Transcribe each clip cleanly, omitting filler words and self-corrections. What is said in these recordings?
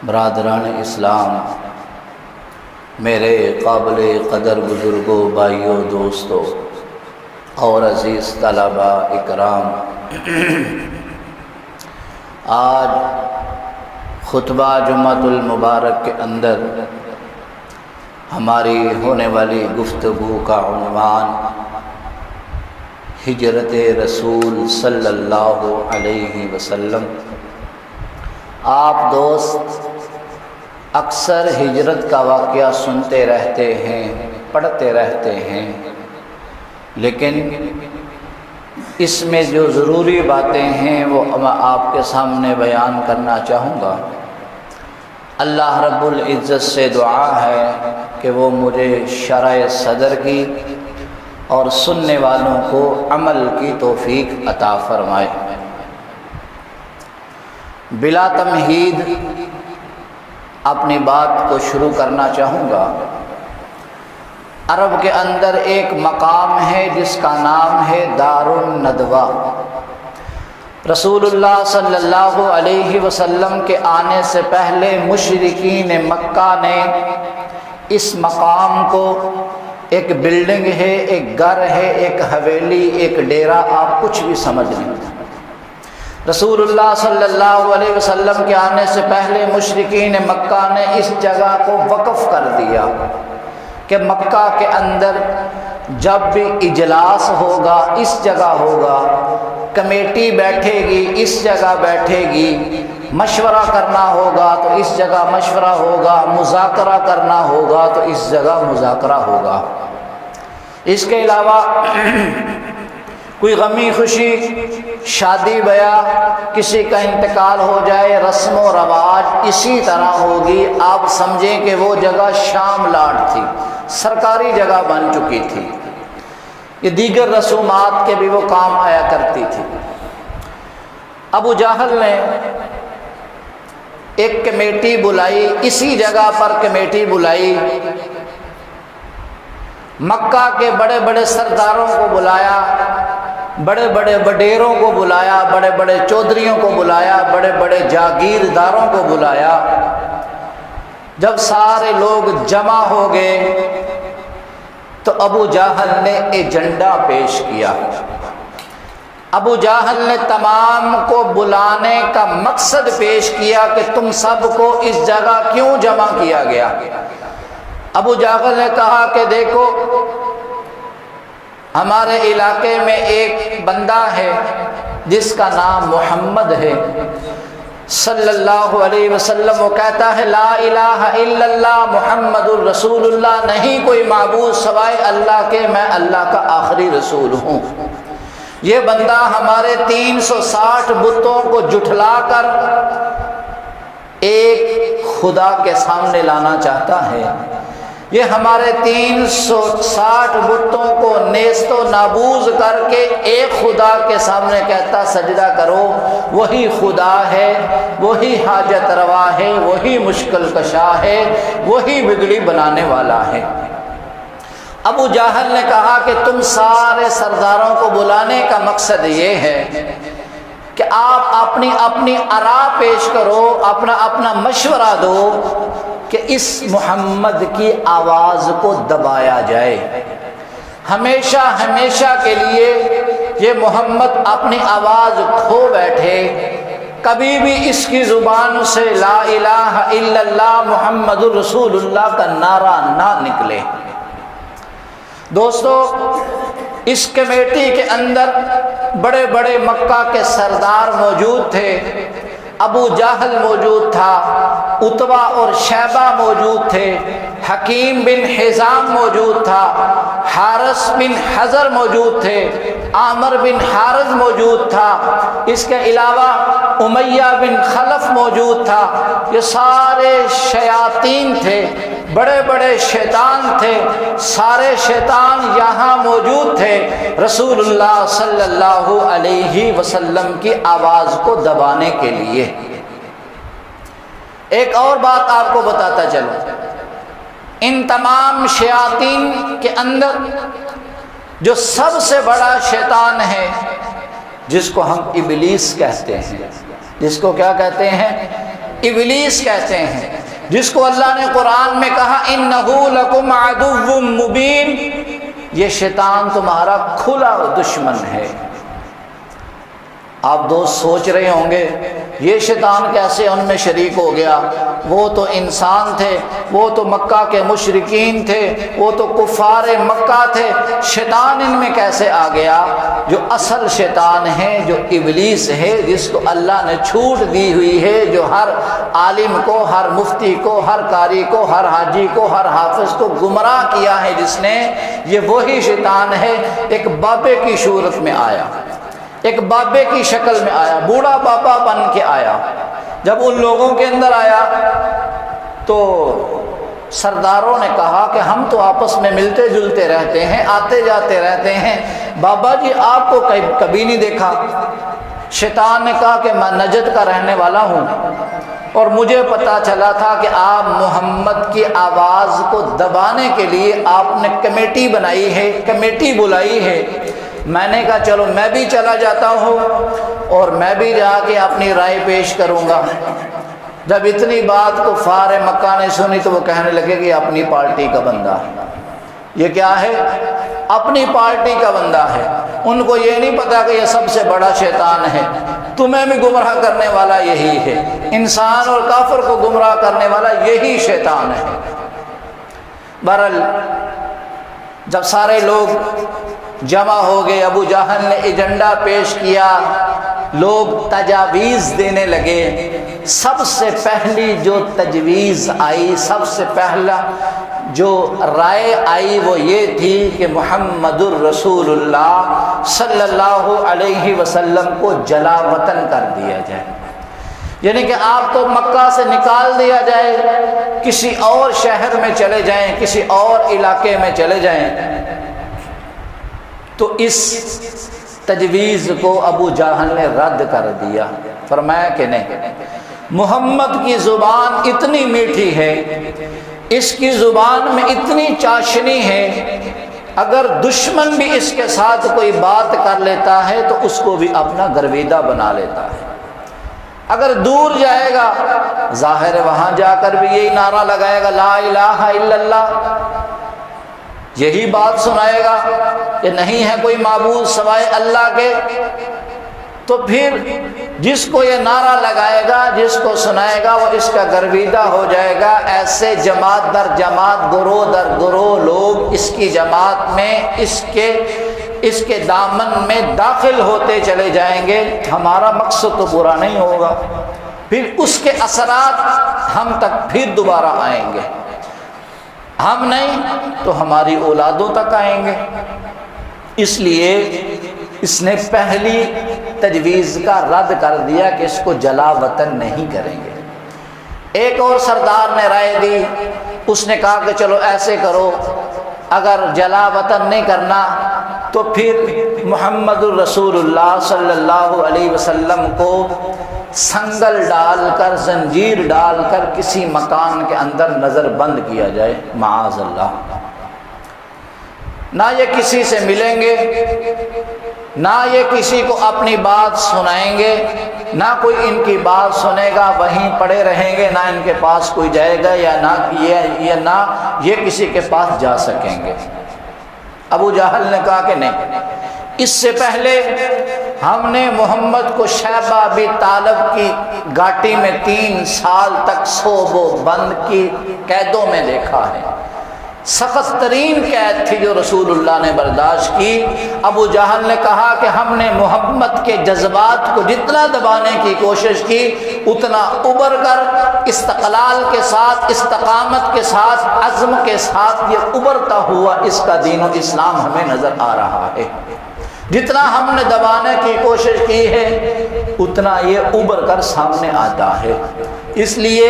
برادران اسلام، میرے قابل قدر بزرگوں، بھائیوں، دوستوں اور عزیز طلبہ اکرام، آج خطبہ جمعۃ المبارک کے اندر ہماری ہونے والی گفتگو کا عنوان ہجرت رسول صلی اللہ علیہ وسلم۔ آپ دوست اکثر ہجرت کا واقعہ سنتے رہتے ہیں، پڑھتے رہتے ہیں، لیکن اس میں جو ضروری باتیں ہیں وہ میں آپ کے سامنے بیان کرنا چاہوں گا۔ اللہ رب العزت سے دعا ہے کہ وہ مجھے شرح صدر کی اور سننے والوں کو عمل کی توفیق عطا فرمائے۔ بلا تمہید اپنی بات کو شروع کرنا چاہوں گا۔ عرب کے اندر ایک مقام ہے جس کا نام ہے دار الندوہ۔ رسول اللہ صلی اللہ علیہ وسلم کے آنے سے پہلے مشرکین مکہ نے اس مقام کو ایک بلڈنگ ہے، ایک گھر ہے، ایک حویلی، ایک ڈیرا، آپ کچھ بھی سمجھ لیں۔ رسول اللہ صلی اللہ علیہ وسلم کے آنے سے پہلے مشرکین مکہ نے اس جگہ کو وقف کر دیا کہ مکہ کے اندر جب بھی اجلاس ہوگا اس جگہ ہوگا، کمیٹی بیٹھے گی اس جگہ بیٹھے گی، مشورہ کرنا ہوگا تو اس جگہ مشورہ ہوگا، مذاکرہ کرنا ہوگا تو اس جگہ مذاکرہ ہوگا۔ اس کے علاوہ کوئی غمی خوشی، شادی بیاہ، کسی کا انتقال ہو جائے، رسم و رواج اسی طرح ہوگی۔ آپ سمجھیں کہ وہ جگہ شام لاٹ تھی، سرکاری جگہ بن چکی تھی، یہ دیگر رسومات کے بھی وہ کام آیا کرتی تھی۔ ابو جہل نے ایک کمیٹی بلائی، اسی جگہ پر کمیٹی بلائی، مکہ کے بڑے بڑے سرداروں کو بلایا، بڑے بڑے وڈیروں کو بلایا، بڑے بڑے چودھریوں کو بلایا، بڑے بڑے جاگیرداروں کو بلایا۔ جب سارے لوگ جمع ہو گئے تو ابو جہل نے ایجنڈا پیش کیا۔ ابو جہل نے تمام کو بلانے کا مقصد پیش کیا کہ تم سب کو اس جگہ کیوں جمع کیا گیا۔ ابو جہل نے کہا کہ دیکھو، ہمارے علاقے میں ایک بندہ ہے جس کا نام محمد ہے صلی اللہ علیہ وسلم، وہ کہتا ہے لا الہ الا اللہ محمد الرسول اللہ، نہیں کوئی معبود سوائے اللہ کے، میں اللہ کا آخری رسول ہوں۔ یہ بندہ ہمارے 360 بتوں کو جھٹلا کر ایک خدا کے سامنے لانا چاہتا ہے۔ یہ ہمارے 360 بتوں کو نیست و نابود کر کے ایک خدا کے سامنے کہتا سجدہ کرو، وہی خدا ہے، وہی حاجت روا ہے، وہی مشکل کشا ہے، وہی بگڑی بنانے والا ہے۔ ابو جہل نے کہا کہ تم سارے سرداروں کو بلانے کا مقصد یہ ہے کہ آپ اپنی اپنی آراء پیش کرو، اپنا اپنا مشورہ دو کہ اس محمد کی آواز کو دبایا جائے۔ ہمیشہ ہمیشہ کے لیے یہ محمد اپنی آواز کھو بیٹھے، کبھی بھی اس کی زبان سے لا الہ الا اللہ محمد الرسول اللہ کا نعرہ نہ نکلے۔ دوستو، اس کمیٹی کے اندر بڑے بڑے مکہ کے سردار موجود تھے۔ ابو جہل موجود تھا، عتبہ اور شیبہ موجود تھے، حکیم بن حزام موجود تھا، حارث بن حضر موجود تھے، عامر بن حارث موجود تھا، اس کے علاوہ امیہ بن خلف موجود تھا۔ یہ سارے شیاطین تھے، بڑے بڑے شیطان تھے، سارے شیطان یہاں موجود تھے رسول اللہ صلی اللہ علیہ وسلم کی آواز کو دبانے کے لیے۔ ایک اور بات آپ کو بتاتا چلوں، ان تمام شیاطین کے اندر جو سب سے بڑا شیطان ہے، جس کو ہم ابلیس کہتے ہیں، جس کو کیا کہتے ہیں؟ ابلیس کہتے ہیں، جس کو اللہ نے قرآن میں کہا انہ لکم عدو مبین، یہ شیطان تمہارا کھلا دشمن ہے۔ آپ دوست سوچ رہے ہوں گے یہ شیطان کیسے ان میں شریک ہو گیا؟ وہ تو انسان تھے، وہ تو مکہ کے مشرکین تھے، وہ تو کفار مکہ تھے، شیطان ان میں کیسے آ گیا؟ جو اصل شیطان ہے، جو ابلیس ہے، جس کو اللہ نے چھوٹ دی ہوئی ہے، جو ہر عالم کو، ہر مفتی کو، ہر قاری کو، ہر حاجی کو، ہر حافظ کو گمراہ کیا ہے جس نے، یہ وہی شیطان ہے۔ ایک بابے کی صورت میں آیا، ایک بابے کی شکل میں آیا، بوڑھا بابا بن کے آیا۔ جب ان لوگوں کے اندر آیا تو سرداروں نے کہا کہ ہم تو آپس میں ملتے جلتے رہتے ہیں، آتے جاتے رہتے ہیں، بابا جی آپ کو کبھی نہیں دیکھا۔ شیطان نے کہا کہ میں نجد کا رہنے والا ہوں، اور مجھے پتا چلا تھا کہ آپ محمد کی آواز کو دبانے کے لیے آپ نے کمیٹی بنائی ہے، کمیٹی بلائی ہے۔ میں نے کہا چلو میں بھی چلا جاتا ہوں اور میں بھی جا کے اپنی رائے پیش کروں گا۔ جب اتنی بات کفار مکہ نے سنی تو وہ کہنے لگے کہ اپنی پارٹی کا بندہ ہے۔ یہ کیا ہے؟ اپنی پارٹی کا بندہ ہے۔ ان کو یہ نہیں پتا کہ یہ سب سے بڑا شیطان ہے، تمہیں بھی گمراہ کرنے والا یہی ہے، انسان اور کافر کو گمراہ کرنے والا یہی شیطان ہے۔ بہرحال جب سارے لوگ جمع ہو گئے، ابو جہل نے ایجنڈا پیش کیا، لوگ تجاویز دینے لگے۔ سب سے پہلی جو تجویز آئی، سب سے پہلا جو رائے آئی وہ یہ تھی کہ محمد الرسول اللہ صلی اللہ علیہ وسلم کو جلا وطن کر دیا جائے، یعنی کہ آپ کو مکہ سے نکال دیا جائے، کسی اور شہر میں چلے جائیں، کسی اور علاقے میں چلے جائیں۔ تو اس تجویز کو ابو جہل نے رد کر دیا، فرمایا کہ نہیں، محمد کی زبان اتنی میٹھی ہے، اس کی زبان میں اتنی چاشنی ہے، اگر دشمن بھی اس کے ساتھ کوئی بات کر لیتا ہے تو اس کو بھی اپنا گرویدہ بنا لیتا ہے۔ اگر دور جائے گا ظاہر وہاں جا کر بھی یہی نعرہ لگائے گا لا الہ الا اللہ، یہی بات سنائے گا کہ نہیں ہے کوئی معبود سوائے اللہ کے۔ تو پھر جس کو یہ نعرہ لگائے گا، جس کو سنائے گا، وہ اس کا گرویدہ ہو جائے گا۔ ایسے جماعت در جماعت، گروہ در گروہ لوگ اس کی جماعت میں، اس کے دامن میں داخل ہوتے چلے جائیں گے۔ ہمارا مقصد تو برا نہیں ہوگا، پھر اس کے اثرات ہم تک پھر دوبارہ آئیں گے، ہم نہیں تو ہماری اولادوں تک آئیں گے۔ اس لیے اس نے پہلی تجویز کا رد کر دیا کہ اس کو جلا وطن نہیں کریں گے۔ ایک اور سردار نے رائے دی، اس نے کہا کہ چلو ایسے کرو، اگر جلا وطن نہیں کرنا تو پھر محمد الرسول اللہ صلی اللہ علیہ وسلم کو سنگل ڈال کر، زنجیر ڈال کر کسی مکان کے اندر نظر بند کیا جائے، معاذ اللہ۔ نہ یہ کسی سے ملیں گے، نہ یہ کسی کو اپنی بات سنائیں گے، نہ کوئی ان کی بات سنے گا، وہیں پڑے رہیں گے، نہ ان کے پاس کوئی جائے گا، یا نہ یہ کسی کے پاس جا سکیں گے۔ ابو جہل نے کہا کہ نہیں، اس سے پہلے ہم نے محمد کو شیبہ ابی طالب کی گھاٹی میں 3 سال تک صوب و بند کی قیدوں میں دیکھا ہے، سخت ترین قید تھی جو رسول اللہ نے برداشت کی۔ ابو جہل نے کہا کہ ہم نے محمد کے جذبات کو جتنا دبانے کی کوشش کی، اتنا ابھر کر استقلال کے ساتھ، استقامت کے ساتھ، عزم کے ساتھ یہ ابھرتا ہوا اس کا دین و اسلام ہمیں نظر آ رہا ہے۔ جتنا ہم نے دبانے کی کوشش کی ہے اتنا یہ ابھر کر سامنے آتا ہے، اس لیے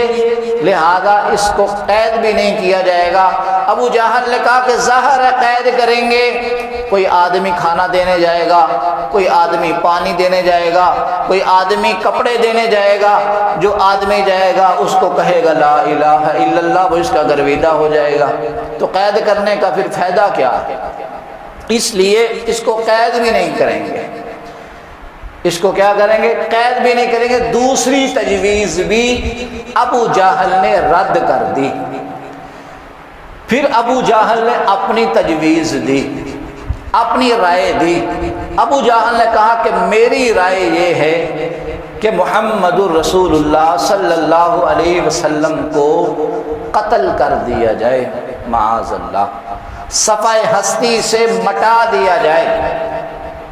لہذا اس کو قید بھی نہیں کیا جائے گا۔ ابو جہل نے کہا کہ ظاہر ہے قید کریں گے، کوئی آدمی کھانا دینے جائے گا، کوئی آدمی پانی دینے جائے گا، کوئی آدمی کپڑے دینے جائے گا، جو آدمی جائے گا اس کو کہے گا لا الہ الا اللہ، وہ اس کا گرویدہ ہو جائے گا، تو قید کرنے کا پھر فائدہ کیا ہے؟ اس لیے اس کو قید بھی نہیں کریں گے۔ اس کو کیا کریں گے؟ قید بھی نہیں کریں گے۔ دوسری تجویز بھی ابو جہل نے رد کر دی۔ پھر ابو جہل نے اپنی تجویز دی، اپنی رائے دی۔ ابو جہل نے کہا کہ میری رائے یہ ہے کہ محمد الرسول اللہ صلی اللہ علیہ وسلم کو قتل کر دیا جائے، معاذ اللہ، صفحہ ہستی سے مٹا دیا جائے،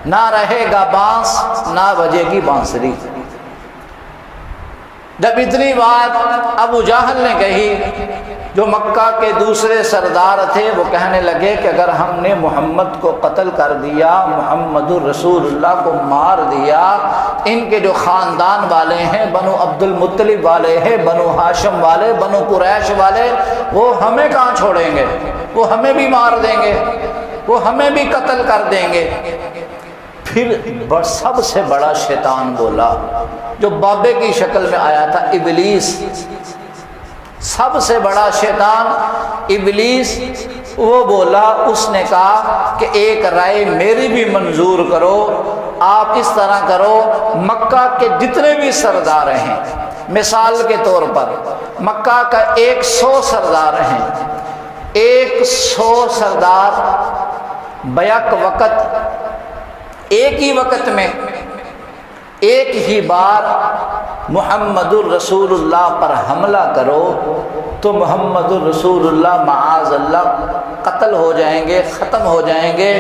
نہ رہے گا بانس نہ بجے گی بانسری۔ جب اتنی بات ابو جہل نے کہی، جو مکہ کے دوسرے سردار تھے وہ کہنے لگے کہ اگر ہم نے محمد کو قتل کر دیا، محمد الرسول اللہ کو مار دیا، ان کے جو خاندان والے ہیں، بنو عبد المطلب والے ہیں، بنو ہاشم والے، بنو قریش والے، وہ ہمیں کہاں چھوڑیں گے؟ وہ ہمیں بھی مار دیں گے، وہ ہمیں بھی قتل کر دیں گے۔ پھر سب سے بڑا شیطان بولا، جو بابے کی شکل میں آیا تھا، ابلیس، سب سے بڑا شیطان ابلیس، وہ بولا، اس نے کہا کہ ایک رائے میری بھی منظور کرو، آپ اس طرح کرو، مکہ کے جتنے بھی سردار ہیں، مثال کے طور پر مکہ کا 100 سردار ہیں، 100 سردار بیک وقت، ایک ہی وقت میں، ایک ہی بار محمد الرسول اللہ پر حملہ کرو تو محمد الرسول اللہ معاذ اللہ قتل ہو جائیں گے، ختم ہو جائیں گے۔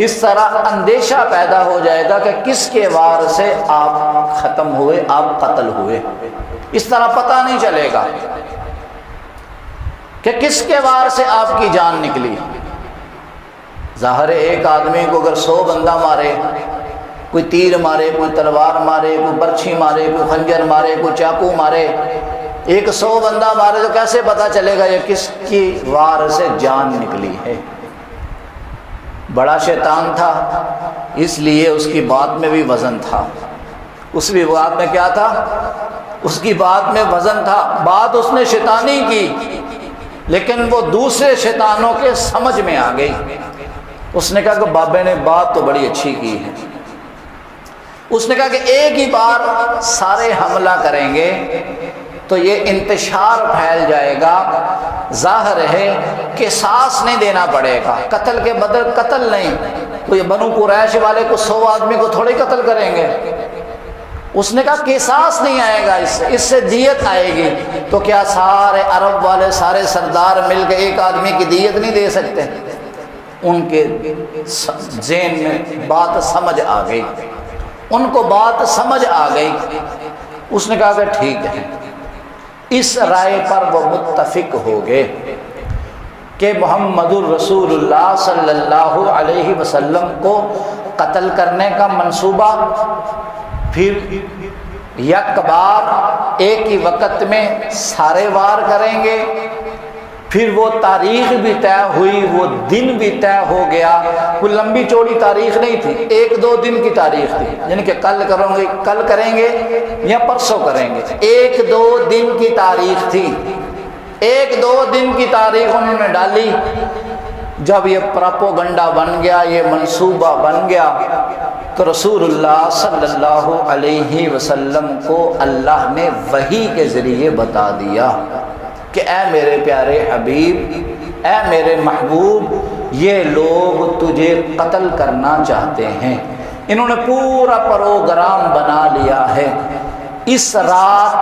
اس طرح اندیشہ پیدا ہو جائے گا کہ کس کے وار سے آپ ختم ہوئے، آپ قتل ہوئے، اس طرح پتہ نہیں چلے گا کہ کس کے وار سے آپ کی جان نکلی۔ ظاہر ہے ایک آدمی کو اگر 100 بندہ مارے، کوئی تیر مارے، کوئی تلوار مارے، کوئی برچھی مارے، کوئی خنجر مارے، کوئی چاقو مارے، 100 بندہ مارے تو کیسے پتہ چلے گا یہ کس کی وار سے جان نکلی ہے؟ بڑا شیطان تھا، اس لیے اس کی بات میں بھی وزن تھا۔ اس کی بات میں کیا تھا؟ اس کی بات میں وزن تھا۔ بات اس نے شیطانی کی، لیکن وہ دوسرے شیطانوں کے سمجھ میں آ گئی۔ اس نے کہا کہ بابے نے بات تو بڑی اچھی کی ہے۔ اس نے کہا کہ ایک ہی بار سارے حملہ کریں گے تو یہ انتشار پھیل جائے گا، ظاہر ہے قصاص نہیں دینا پڑے گا، قتل کے بدل قتل نہیں، تو یہ بنو قریش والے کو 100 آدمی کو تھوڑی قتل کریں گے۔ اس نے کہا قصاص نہیں آئے گا، اس سے دیت آئے گی۔ تو کیا سارے عرب والے، سارے سردار مل کے ایک آدمی کی دیت نہیں دے سکتے؟ ان کے ذہن میں بات سمجھ آ گئی، ان کو بات سمجھ آ گئی۔ اس نے کہا کہ ٹھیک ہے۔ اس رائے پر وہ متفق ہو گئے کہ محمد الرسول اللہ صلی اللہ علیہ وسلم کو قتل کرنے کا منصوبہ، پھر یک بار ایک ہی وقت میں سارے وار کریں گے۔ پھر وہ تاریخ بھی طے ہوئی، وہ دن بھی طے ہو گیا۔ کوئی لمبی چوڑی تاریخ نہیں تھی، 1-2 دن کی تاریخ تھی، یعنی کہ کل کریں گے یا پرسوں کریں گے، 1-2 دن کی تاریخ تھی۔ 1-2 دن کی تاریخ انہوں نے ڈالی۔ جب یہ پراپوگنڈا بن گیا، یہ منصوبہ بن گیا، تو رسول اللہ صلی اللہ علیہ وسلم کو اللہ نے وحی کے ذریعے بتا دیا کہ اے میرے پیارے حبیب، اے میرے محبوب، یہ لوگ تجھے قتل کرنا چاہتے ہیں، انہوں نے پورا پروگرام بنا لیا ہے، اس رات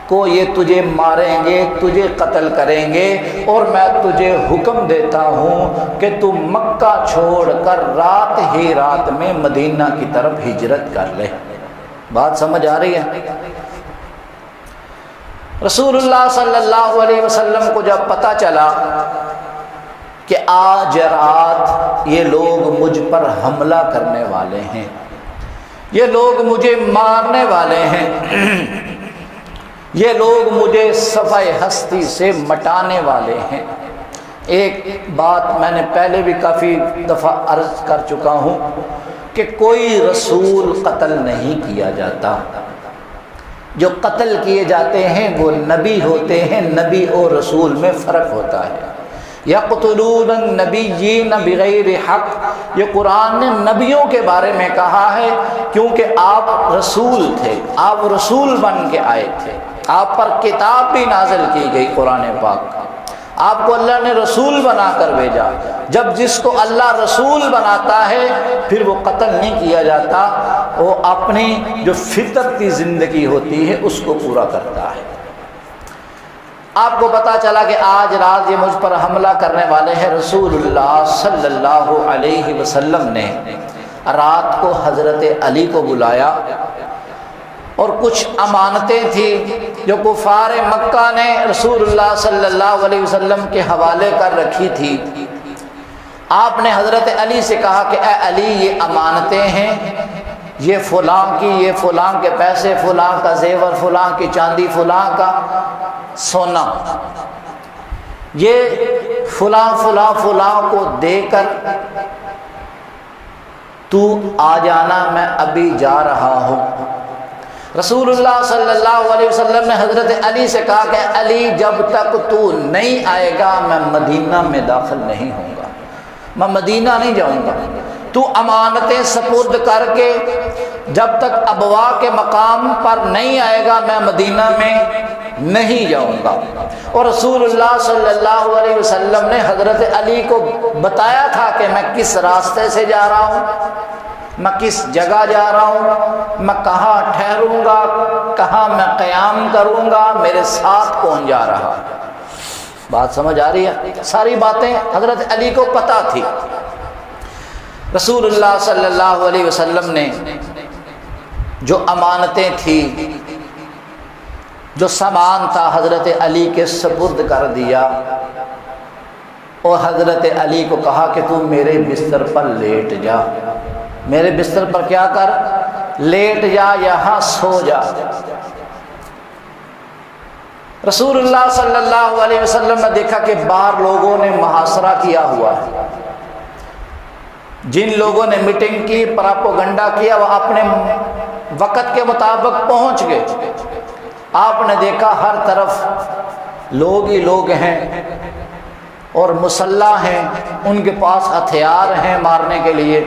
کو یہ تجھے ماریں گے، تجھے قتل کریں گے، اور میں تجھے حکم دیتا ہوں کہ تو مکہ چھوڑ کر رات ہی رات میں مدینہ کی طرف ہجرت کر لے۔ بات سمجھ آ رہی ہے؟ رسول اللہ صلی اللہ علیہ وسلم کو جب پتہ چلا کہ آج رات یہ لوگ مجھ پر حملہ کرنے والے ہیں، یہ لوگ مجھے مارنے والے ہیں، یہ لوگ مجھے صفحہ ہستی سے مٹانے والے ہیں۔ ایک بات میں نے پہلے بھی کافی دفعہ عرض کر چکا ہوں کہ کوئی رسول قتل نہیں کیا جاتا، جو قتل کیے جاتے ہیں وہ نبی ہوتے ہیں، نبی اور رسول میں فرق ہوتا ہے۔ یقتلون النبیین بغیر حق، یہ قرآن نے نبیوں کے بارے میں کہا ہے کیونکہ آپ رسول تھے، آپ رسول بن کے آئے تھے، آپ پر کتاب بھی نازل کی گئی قرآن پاک، آپ کو اللہ نے رسول بنا کر بھیجا۔ جب جس کو اللہ رسول بناتا ہے پھر وہ قتل نہیں کیا جاتا، وہ اپنی جو فطرت کی زندگی ہوتی ہے اس کو پورا کرتا ہے۔ آپ کو پتا چلا کہ آج رات یہ مجھ پر حملہ کرنے والے ہیں، رسول اللہ صلی اللہ علیہ وسلم نے رات کو حضرت علی کو بلایا، اور کچھ امانتیں تھیں جو کفار مکہ نے رسول اللہ صلی اللہ علیہ وسلم کے حوالے کر رکھی تھی۔ آپ نے حضرت علی سے کہا کہ اے علی، یہ امانتیں ہیں، یہ فلاں کی، یہ فلاں کے پیسے، فلاں کا زیور، فلاں کی چاندی، فلاں کا سونا، یہ فلاں فلاں فلاں کو دے کر تو آ جانا، میں ابھی جا رہا ہوں۔ رسول اللہ صلی اللہ علیہ وسلم نے حضرت علی سے کہا کہ علی، جب تک تو نہیں آئے گا میں مدینہ میں داخل نہیں ہوں گا، میں مدینہ نہیں جاؤں گا۔ تو امانتیں سپرد کر کے جب تک ابوا کے مقام پر نہیں آئے گا میں مدینہ میں نہیں جاؤں گا۔ اور رسول اللہ صلی اللہ علیہ وسلم نے حضرت علی کو بتایا تھا کہ میں کس راستے سے جا رہا ہوں، میں کس جگہ جا رہا ہوں، میں کہاں ٹھہروں گا، کہاں میں قیام کروں گا، میرے ساتھ کون جا رہا۔ بات سمجھ آ رہی ہے؟ ساری باتیں حضرت علی کو پتہ تھی۔ رسول اللہ صلی اللہ علیہ وسلم نے جو امانتیں تھیں، جو سامان تھا، حضرت علی کے سپرد کر دیا، اور حضرت علی کو کہا کہ تو میرے بستر پر لیٹ جا، میرے بستر پر کیا کر، لیٹ جا، یہاں سو جا۔ رسول اللہ صلی اللہ علیہ وسلم نے دیکھا کہ باہر لوگوں نے محاصرہ کیا ہوا ہے، جن لوگوں نے میٹنگ کی، پراپوگنڈا کیا، وہ اپنے وقت کے مطابق پہنچ گئے۔ آپ نے دیکھا ہر طرف لوگ ہی لوگ ہیں اور مسلح ہیں، ان کے پاس ہتھیار ہیں مارنے کے لیے۔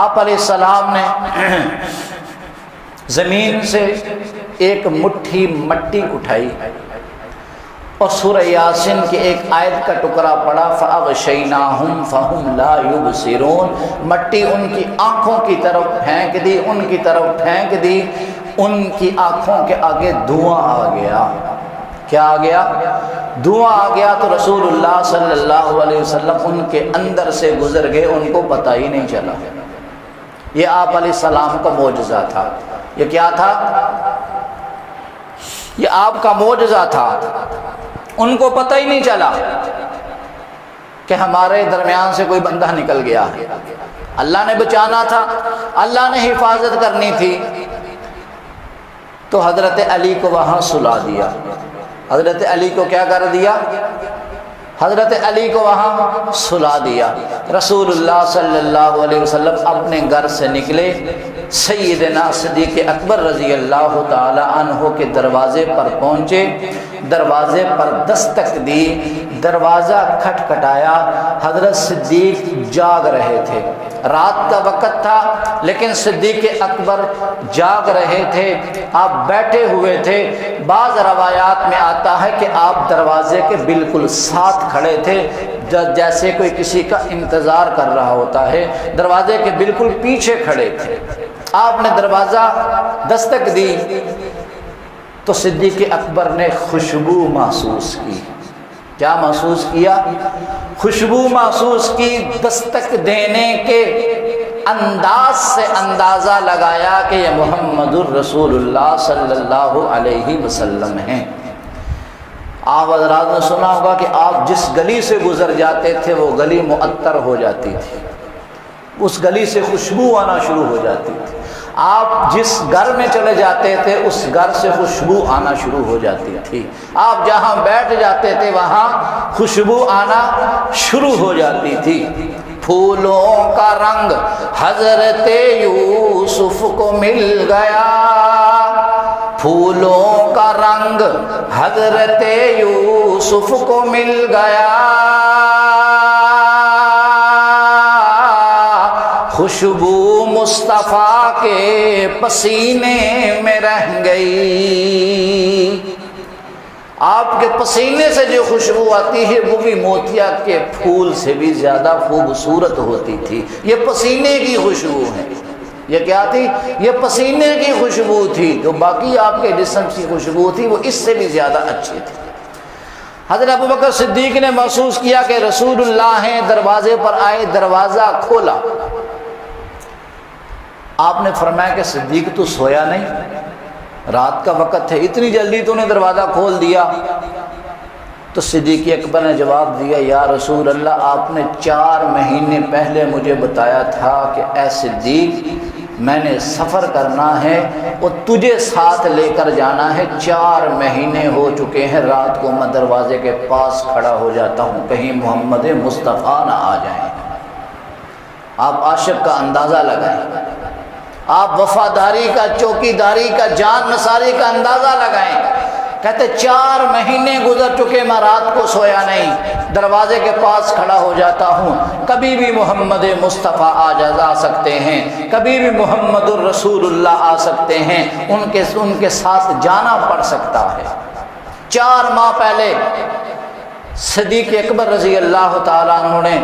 آپ علیہ السلام نے زمین سے ایک مٹھی مٹی اٹھائی اور سورہ یاسین کی ایک آیت کا ٹکڑا پڑا، فَأَغْشَيْنَاهُمْ فَهُمْ لَا يُبْصِرُونَ، مٹی ان کی آنکھوں کی طرف پھینک دی، ان کی طرف پھینک دی، ان کی آنکھوں کے آگے دھواں آ گیا۔ کیا آ گیا؟ دھواں آ گیا۔ تو رسول اللہ صلی اللہ علیہ وسلم ان کے اندر سے گزر گئے، ان کو پتہ ہی نہیں چلا۔ یہ آپ علیہ السلام کا معجزہ تھا۔ یہ کیا تھا؟ یہ آپ کا معجزہ تھا۔ ان کو پتہ ہی نہیں چلا کہ ہمارے درمیان سے کوئی بندہ نکل گیا ہے۔ اللہ نے بچانا تھا، اللہ نے حفاظت کرنی تھی، تو حضرت علی کو وہاں سلا دیا۔ حضرت علی کو کیا کر دیا؟ حضرت علی کو وہاں سلا دیا۔ رسول اللہ صلی اللہ علیہ وسلم اپنے گھر سے نکلے، سیدنا صدیق اکبر رضی اللہ تعالی عنہ کے دروازے پر پہنچے، دروازے پر دستک دی، دروازہ کھٹکھٹایا۔ حضرت صدیق جاگ رہے تھے، رات کا وقت تھا لیکن صدیق اکبر جاگ رہے تھے، آپ بیٹھے ہوئے تھے۔ بعض روایات میں آتا ہے کہ آپ دروازے کے بالکل ساتھ کھڑے تھے، جیسے کوئی کسی کا انتظار کر رہا ہوتا ہے، دروازے کے بالکل پیچھے کھڑے تھے۔ آپ نے دروازہ دستک دی تو صدیق اکبر نے خوشبو محسوس کی۔ کیا محسوس کیا؟ خوشبو محسوس کی۔ دستک دینے کے انداز سے اندازہ لگایا کہ یہ محمد الرسول اللہ صلی اللہ علیہ وسلم ہیں۔ آپ حضرات نے سنا ہوگا کہ آپ جس گلی سے گزر جاتے تھے وہ گلی معطر ہو جاتی تھی، اس گلی سے خوشبو آنا شروع ہو جاتی تھی۔ آپ جس گھر میں چلے جاتے تھے اس گھر سے خوشبو آنا شروع ہو جاتی تھی۔ آپ جہاں بیٹھ جاتے تھے وہاں خوشبو آنا شروع ہو جاتی تھی۔ پھولوں کا رنگ حضرت یوسف کو مل گیا، پھولوں کا رنگ حضرت یوسف کو مل گیا، خوشبو مصطفیٰ کے پسینے میں رہ گئی۔ آپ کے پسینے سے جو خوشبو آتی ہے وہ بھی موتیا کے پھول سے بھی زیادہ خوبصورت ہوتی تھی۔ یہ پسینے کی خوشبو ہے۔ یہ کیا تھی؟ یہ پسینے کی خوشبو تھی۔ جو باقی آپ کے جسم کی خوشبو تھی وہ اس سے بھی زیادہ اچھی تھی۔ حضرت ابوبکر صدیق نے محسوس کیا کہ رسول اللہ ہیں، دروازے پر آئے، دروازہ کھولا۔ آپ نے فرمایا کہ صدیق تو سویا نہیں؟ رات کا وقت ہے، اتنی جلدی تو نے دروازہ کھول دیا؟ تو صدیق اکبر نے جواب دیا، یا رسول اللہ، آپ نے 4 مہینے پہلے مجھے بتایا تھا کہ اے صدیق میں نے سفر کرنا ہے اور تجھے ساتھ لے کر جانا ہے۔ 4 مہینے ہو چکے ہیں، رات کو میں دروازے کے پاس کھڑا ہو جاتا ہوں کہیں محمد مصطفیٰ نہ آ جائیں۔ آپ عاشق کا اندازہ لگائیں، آپ وفاداری کا، چوکیداری کا، جان نثاری کا اندازہ لگائیں۔ کہتے 4 مہینے گزر چکے، میں رات کو سویا نہیں، دروازے کے پاس کھڑا ہو جاتا ہوں، کبھی بھی محمد مصطفیٰ آ سکتے ہیں، کبھی بھی محمد الرسول اللہ آ سکتے ہیں، ان کے ساتھ جانا پڑ سکتا ہے۔ 4 ماہ پہلے صدیق اکبر رضی اللہ تعالیٰ عنہ نے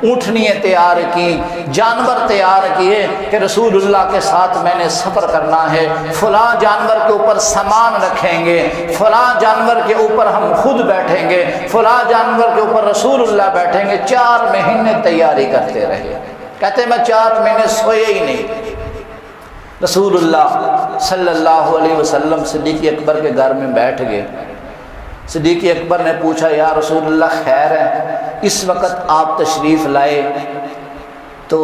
اونٹنیاں تیار کی، جانور تیار کیے کہ رسول اللہ کے ساتھ میں نے سفر کرنا ہے، فلاں جانور کے اوپر سامان رکھیں گے، فلاں جانور کے اوپر ہم خود بیٹھیں گے، فلاں جانور کے اوپر رسول اللہ بیٹھیں گے۔ 4 مہینے تیاری کرتے رہے۔ کہتے میں 4 مہینے سوئے ہی نہیں۔ رسول اللہ صلی اللہ علیہ وسلم صدیق اکبر کے گھر میں بیٹھ گئے۔ صدیق اکبر نے پوچھا، یا رسول اللہ خیر ہے؟ اس وقت آپ تشریف لائے تو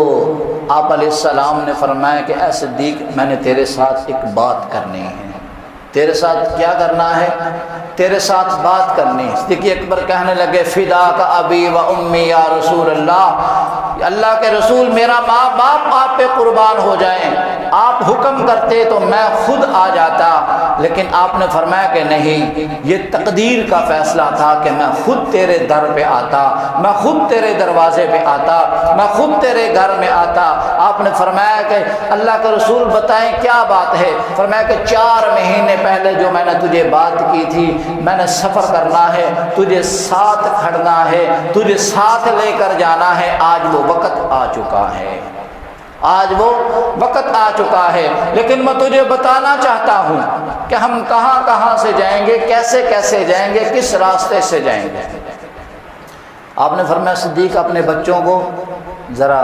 آپ علیہ السلام نے فرمایا کہ اے صدیق میں نے تیرے ساتھ ایک بات کرنی ہے۔ تیرے ساتھ کیا کرنا ہے؟ تیرے ساتھ بات کرنی ہے۔ صدیق اکبر کہنے لگے، فدا کا ابی و امی یا رسول اللہ، اللہ کے رسول میرا ماں باپ آپ پہ قربان ہو جائیں، آپ حکم کرتے تو میں خود آ جاتا، لیکن آپ نے فرمایا کہ نہیں، یہ تقدیر کا فیصلہ تھا کہ میں خود تیرے در پہ آتا، میں خود تیرے دروازے پہ آتا، میں خود تیرے گھر میں آتا۔ آپ نے فرمایا کہ اللہ کے رسول بتائیں کیا بات ہے؟ فرمایا کہ 4 مہینے پہلے جو میں نے تجھے بات کی تھی، میں نے سفر کرنا ہے، تجھے ساتھ کھڑنا ہے، تجھے ساتھ لے کر جانا ہے، آج وہ وقت آ چکا ہے، آج وہ وقت آ چکا ہے، لیکن میں تجھے بتانا چاہتا ہوں کہ ہم کہاں کہاں سے جائیں گے، کیسے کیسے جائیں گے، کس راستے سے جائیں گے۔ آپ نے فرمایا صدیق اپنے بچوں کو ذرا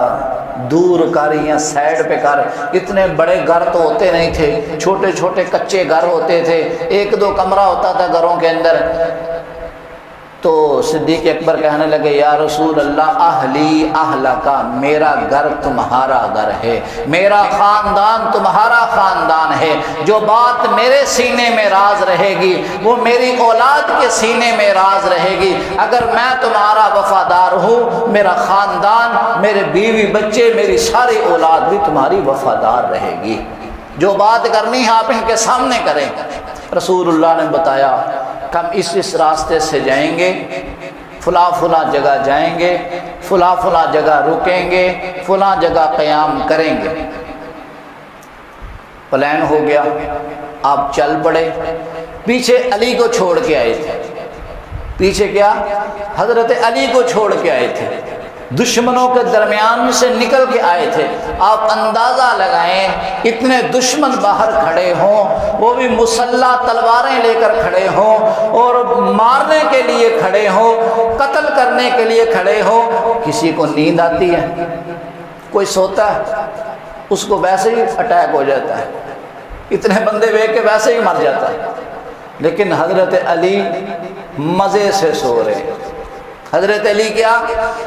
دور کر یا سائڈ پہ کر، اتنے بڑے گھر تو ہوتے نہیں تھے، چھوٹے چھوٹے کچے گھر ہوتے تھے، 1-2 کمرہ ہوتا تھا گھروں کے اندر۔ تو صدیق اکبر کہنے لگے، یا رسول اللہ اہلی اہلکا، میرا گھر تمہارا گھر ہے، میرا خاندان تمہارا خاندان ہے، جو بات میرے سینے میں راز رہے گی وہ میری اولاد کے سینے میں راز رہے گی۔ اگر میں تمہارا وفادار ہوں، میرا خاندان، میرے بیوی بچے، میری ساری اولاد بھی تمہاری وفادار رہے گی۔ جو بات کرنی ہے آپ ان کے سامنے کریں۔ رسول اللہ نے بتایا کہ ہم اس راستے سے جائیں گے، فلاں فلاں جگہ جائیں گے، فلاں فلاں جگہ رکیں گے، فلاں جگہ قیام کریں گے۔ پلان ہو گیا، آپ چل پڑے۔ پیچھے علی کو چھوڑ کے آئے تھے، پیچھے کیا؟ حضرت علی کو چھوڑ کے آئے تھے، دشمنوں کے درمیان سے نکل کے آئے تھے۔ آپ اندازہ لگائیں، اتنے دشمن باہر کھڑے ہوں، وہ بھی مسلح تلواریں لے کر کھڑے ہوں اور مارنے کے لیے کھڑے ہوں، قتل کرنے کے لیے کھڑے ہوں، کسی کو نیند آتی ہے؟ کوئی سوتا ہے؟ اس کو ویسے ہی اٹیک ہو جاتا ہے، اتنے بندے دیکھ کے ویسے ہی مر جاتا ہے۔ لیکن حضرت علی مزے سے سو رہے ہیں۔ حضرت علی کیا؟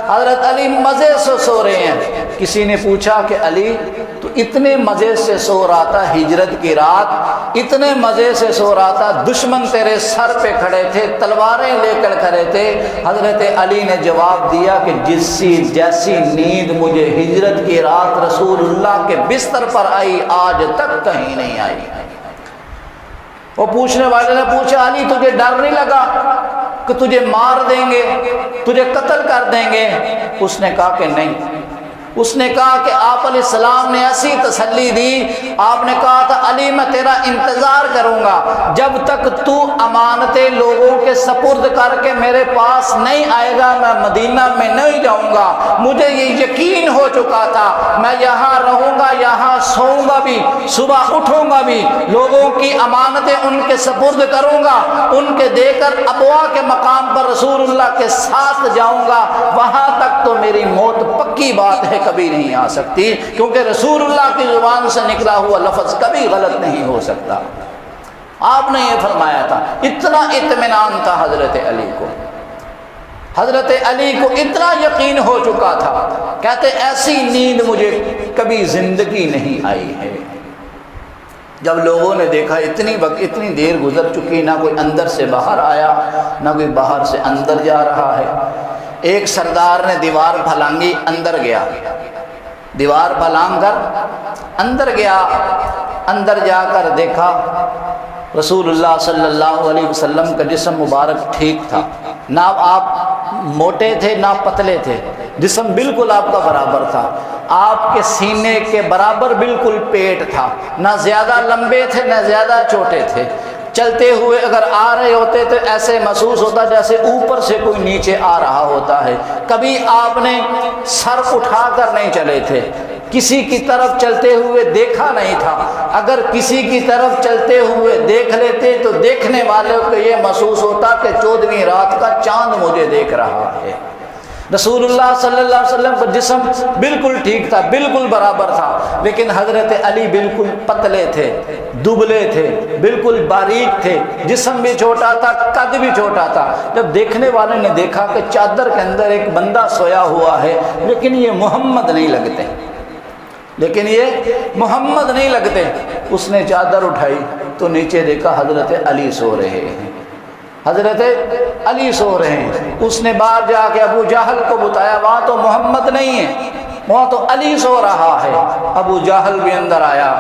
حضرت علی مزے سے سو رہے ہیں۔ کسی نے پوچھا کہ علی تو اتنے مزے سے سو رہا تھا ہجرت کی رات، اتنے مزے سے سو رہا تھا، دشمن تیرے سر پہ کھڑے تھے، تلواریں لے کر کھڑے تھے۔ حضرت علی نے جواب دیا کہ جیسی نیند مجھے ہجرت کی رات رسول اللہ کے بستر پر آئی، آج تک کہیں نہیں آئی۔ وہ پوچھنے والے نے پوچھا علی تجھے ڈر نہیں لگا کہ تجھے مار دیں گے، تجھے قتل کر دیں گے؟ اس نے کہا کہ نہیں۔ اس نے کہا کہ آپ علیہ السلام نے ایسی تسلی دی، آپ نے کہا تھا علی میں تیرا انتظار کروں گا جب تک تو امانتیں لوگوں کے سپرد کر کے میرے پاس نہیں آئے گا میں مدینہ میں نہیں جاؤں گا۔ مجھے یہ یقین ہو چکا تھا میں یہاں رہوں گا، یہاں سوؤں گا بھی، صبح اٹھوں گا بھی، لوگوں کی امانتیں ان کے سپرد کروں گا، ان کے دے کر ابوا کے مقام پر رسول اللہ کے ساتھ جاؤں گا، وہاں تک تو میری موت پکی بات ہے، کبھی نہیں آ سکتی، کیونکہ رسول اللہ کی زبان سے نکلا ہوا لفظ کبھی غلط نہیں ہو سکتا۔ آپ نے یہ فرمایا تھا۔ اتنا اطمینان تھا حضرت علی کو، حضرت علی کو اتنا یقین ہو چکا تھا، کہتے ایسی نیند مجھے کبھی زندگی نہیں آئی ہے۔ جب لوگوں نے دیکھا اتنی دیر گزر چکی، نہ کوئی اندر سے باہر آیا نہ کوئی باہر سے اندر جا رہا ہے، ایک سردار نے دیوار پھلانگی، اندر گیا، دیوار پھلانگ کر اندر گیا، اندر جا کر دیکھا رسول اللہ صلی اللہ علیہ وسلم کا جسم مبارک ٹھیک تھا، نہ آپ موٹے تھے نہ پتلے تھے، جسم بالکل آپ کا برابر تھا، آپ کے سینے کے برابر بالکل پیٹ تھا، نہ زیادہ لمبے تھے نہ زیادہ چھوٹے تھے۔ چلتے ہوئے اگر آ رہے ہوتے تو ایسے محسوس ہوتا جیسے اوپر سے کوئی نیچے آ رہا ہوتا ہے، کبھی آپ نے سر اٹھا کر نہیں چلے تھے، کسی کی طرف چلتے ہوئے دیکھا نہیں تھا، اگر کسی کی طرف چلتے ہوئے دیکھ لیتے تو دیکھنے والوں کو یہ محسوس ہوتا کہ 14ویں رات کا چاند مجھے دیکھ رہا ہے۔ رسول اللہ صلی اللہ علیہ وسلم کا جسم بالکل ٹھیک تھا، بالکل برابر تھا، لیکن حضرت علی بالکل پتلے تھے، دبلے تھے، بالکل باریک تھے، جسم بھی چھوٹا تھا، قد بھی چھوٹا تھا۔ جب دیکھنے والے نے دیکھا کہ چادر کے اندر ایک بندہ سویا ہوا ہے، لیکن یہ محمد نہیں لگتے، لیکن یہ محمد نہیں لگتے، اس نے چادر اٹھائی تو نیچے دیکھا حضرت علی سو رہے ہیں، حضرت علی سو رہے ہیں۔ اس نے باہر جا کے ابو جہل کو بتایا، وہاں تو محمد نہیں ہے، وہاں تو علی سو رہا ہے۔ ابو جہل بھی اندر آیا،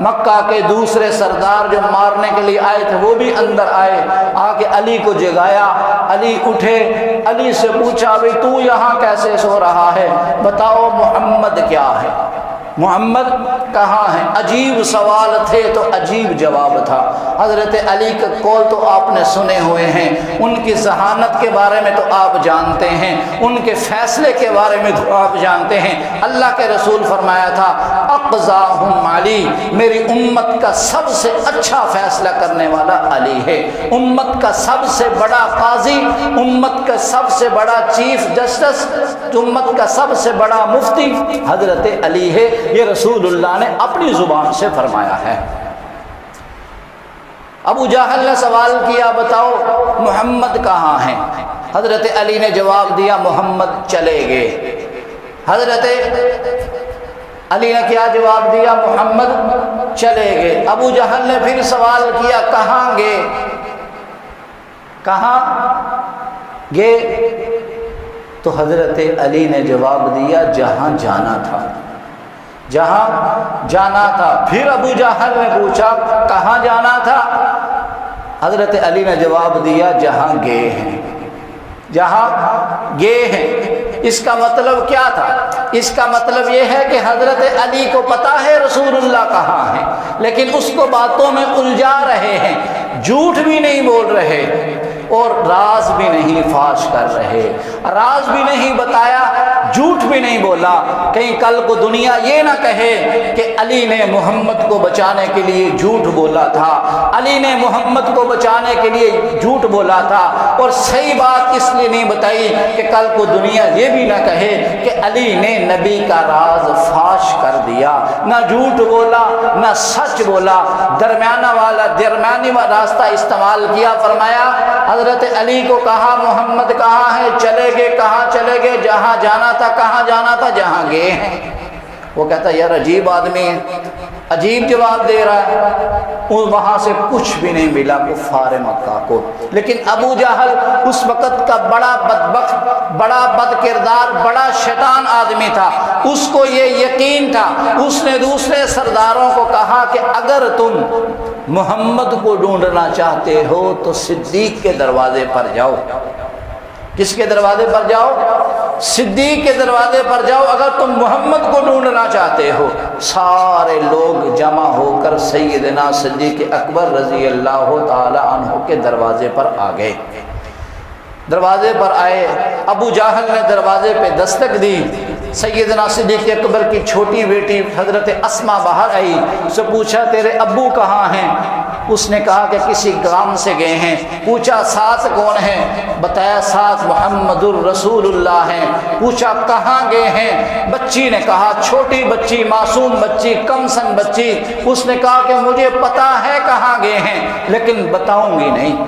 مکہ کے دوسرے سردار جو مارنے کے لیے آئے تھے وہ بھی اندر آئے، آ کے علی کو جگایا، علی اٹھے، علی سے پوچھا بھئی تو یہاں کیسے سو رہا ہے، بتاؤ محمد کیا ہے، محمد کہاں ہے؟ عجیب سوال تھے تو عجیب جواب تھا۔ حضرت علی کا قول تو آپ نے سنے ہوئے ہیں، ان کی ذہانت کے بارے میں تو آپ جانتے ہیں، ان کے فیصلے کے بارے میں تو آپ جانتے ہیں۔ اللہ کے رسول فرمایا تھا اقضاہم علی، میری امت کا سب سے اچھا فیصلہ کرنے والا علی ہے، امت کا سب سے بڑا قاضی، امت کا سب سے بڑا چیف جسٹس، امت کا سب سے بڑا مفتی حضرت علی ہے۔ یہ رسول اللہ نے اپنی زبان سے فرمایا ہے۔ ابو جہل نے سوال کیا، بتاؤ محمد کہاں ہیں؟ حضرت علی نے جواب دیا محمد چلے گئے۔ حضرت علی نے کیا جواب دیا؟ محمد چلے گئے۔ ابو جہل نے پھر سوال کیا کہاں گئے؟ کہاں گئے؟ تو حضرت علی نے جواب دیا جہاں جانا تھا، جہاں جانا تھا۔ پھر ابو جہل نے پوچھا کہاں جانا تھا؟ حضرت علی نے جواب دیا جہاں گئے ہیں، جہاں گئے ہیں۔ اس کا مطلب کیا تھا؟ اس کا مطلب یہ ہے کہ حضرت علی کو پتا ہے رسول اللہ کہاں ہیں، لیکن اس کو باتوں میں الجھا رہے ہیں، جھوٹ بھی نہیں بول رہے اور راز بھی نہیں فاش کر رہے، راز بھی نہیں بتایا، جھوٹ بھی نہیں بولا، کہیں کل کو دنیا یہ نہ کہے کہ علی نے محمد کو بچانے کے لیے جھوٹ بولا تھا، علی نے محمد کو بچانے کے لیے جھوٹ بولا تھا، اور صحیح بات اس لیے نہیں بتائی کہ کل کو دنیا یہ بھی نہ کہے کہ علی نے نبی کا راز فاش کر دیا۔ نہ جھوٹ بولا نہ سچ بولا، درمیانی راستہ استعمال کیا۔ فرمایا حضرت علی کو کہا محمد کہاں ہے؟ چلے گئے۔ کہاں چلے گئے؟ جہاں جانا تھا۔ کہاں جانا تھا؟ جہاں گئے ہیں۔ وہ کہتا یار عجیب آدمی ہے، عجیب جواب دے رہا ہے۔ وہاں سے کچھ بھی نہیں ملا کفار مکہ کو، لیکن ابو جہل اس وقت کا بڑا بدبخت، بڑا بد کردار، بڑا شیطان آدمی تھا، اس کو یہ یقین تھا۔ اس نے دوسرے سرداروں کو کہا کہ اگر تم محمد کو ڈھونڈنا چاہتے ہو تو صدیق کے دروازے پر جاؤ۔ کس کے دروازے پر جاؤ؟ صدیق کے دروازے پر جاؤ۔ اگر تم محمد کو ڈھونڈنا چاہتے ہو، سارے لوگ جمع ہو کر سیدنا صدیق اکبر رضی اللہ تعالی عنہ کے دروازے پر آ گئے۔ دروازے پر آئے، ابو جہل نے دروازے پہ دستک دی۔ سیدنا صدیق اکبر کی چھوٹی بیٹی حضرت اسما باہر آئی، اس سے پوچھا تیرے ابو کہاں ہیں؟ اس نے کہا کہ کسی کام سے گئے ہیں۔ پوچھا ساتھ کون ہیں؟ بتایا ساتھ محمد الرسول اللہ ہیں۔ پوچھا کہاں گئے ہیں؟ بچی نے کہا، چھوٹی بچی، معصوم بچی، کم سن بچی، اس نے کہا کہ مجھے پتا ہے کہاں گئے ہیں لیکن بتاؤں گی نہیں،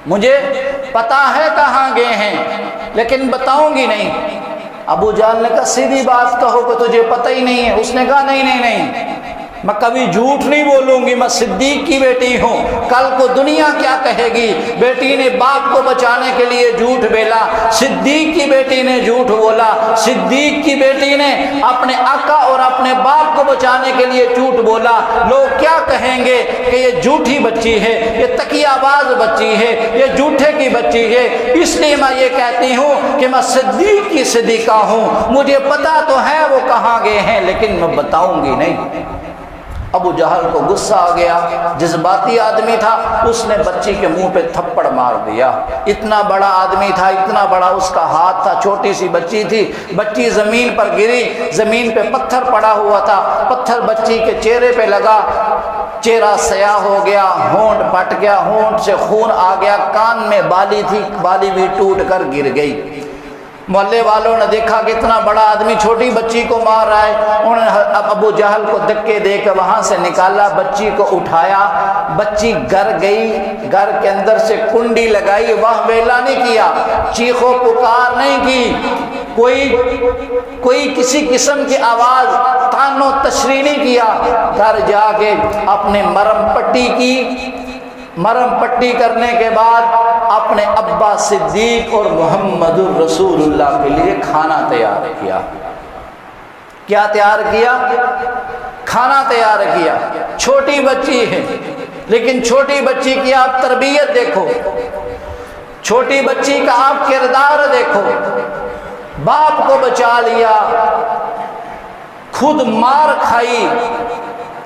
مجھے پتا ہے کہاں گئے ہیں لیکن بتاؤں گی نہیں۔ ابو جہل نے کہا سیدھی بات کہو کہ تجھے پتہ ہی نہیں ہے۔ اس نے کہا نہیں، میں کبھی جھوٹ نہیں بولوں گی، میں صدیق کی بیٹی ہوں، کل کو دنیا کیا کہے گی؟ بیٹی نے باپ کو بچانے کے لیے جھوٹ بولا، صدیق کی بیٹی نے جھوٹ بولا، صدیق کی بیٹی نے اپنے آقا اور اپنے باپ کو بچانے کے لیے جھوٹ بولا۔ لوگ کیا کہیں گے کہ یہ جھوٹی بچی ہے، یہ تکیہ باز بچی ہے، یہ جھوٹے کی بچی ہے۔ اس لیے میں یہ کہتی ہوں کہ میں صدیق کی صدیقہ ہوں، مجھے پتا تو ہے وہ کہاں گئے ہیں لیکن میں بتاؤں گی نہیں۔ ابو جہل کو غصہ آ گیا، جذباتی آدمی تھا، اس نے بچی کے منہ پہ تھپڑ مار دیا۔ اتنا بڑا آدمی تھا، اتنا بڑا اس کا ہاتھ تھا، چھوٹی سی بچی تھی، بچی زمین پر گری، زمین پہ پتھر پڑا ہوا تھا، پتھر بچی کے چہرے پہ لگا، چہرہ سیاہ ہو گیا، ہونٹ پھٹ گیا، ہونٹ سے خون آ گیا، کان میں بالی تھی، بالی بھی ٹوٹ کر گر گئی۔ محلے والوں نے دیکھا کہ اتنا بڑا آدمی چھوٹی بچی کو مار رہا ہے، انہوں نے ابو جہل کو دھکے دے کے وہاں سے نکالا، بچی کو اٹھایا، بچی گھر گئی، گھر کے اندر سے کنڈی لگائی، واہ ویلا نہیں کیا، چیخ و پکار نہیں کی، کوئی کسی قسم کی آواز، تان و تشریح نہیں کیا۔ گھر جا کے اپنے مرم پٹی کی، مرم پٹی کرنے کے بعد اپنے ابا صدیق اور محمد الرسول اللہ کے لیے کھانا تیار کیا۔ کیا تیار کیا؟ کھانا تیار کیا۔ چھوٹی بچی ہے لیکن چھوٹی بچی کی آپ تربیت دیکھو، چھوٹی بچی کا آپ کردار دیکھو۔ باپ کو بچا لیا، خود مار کھائی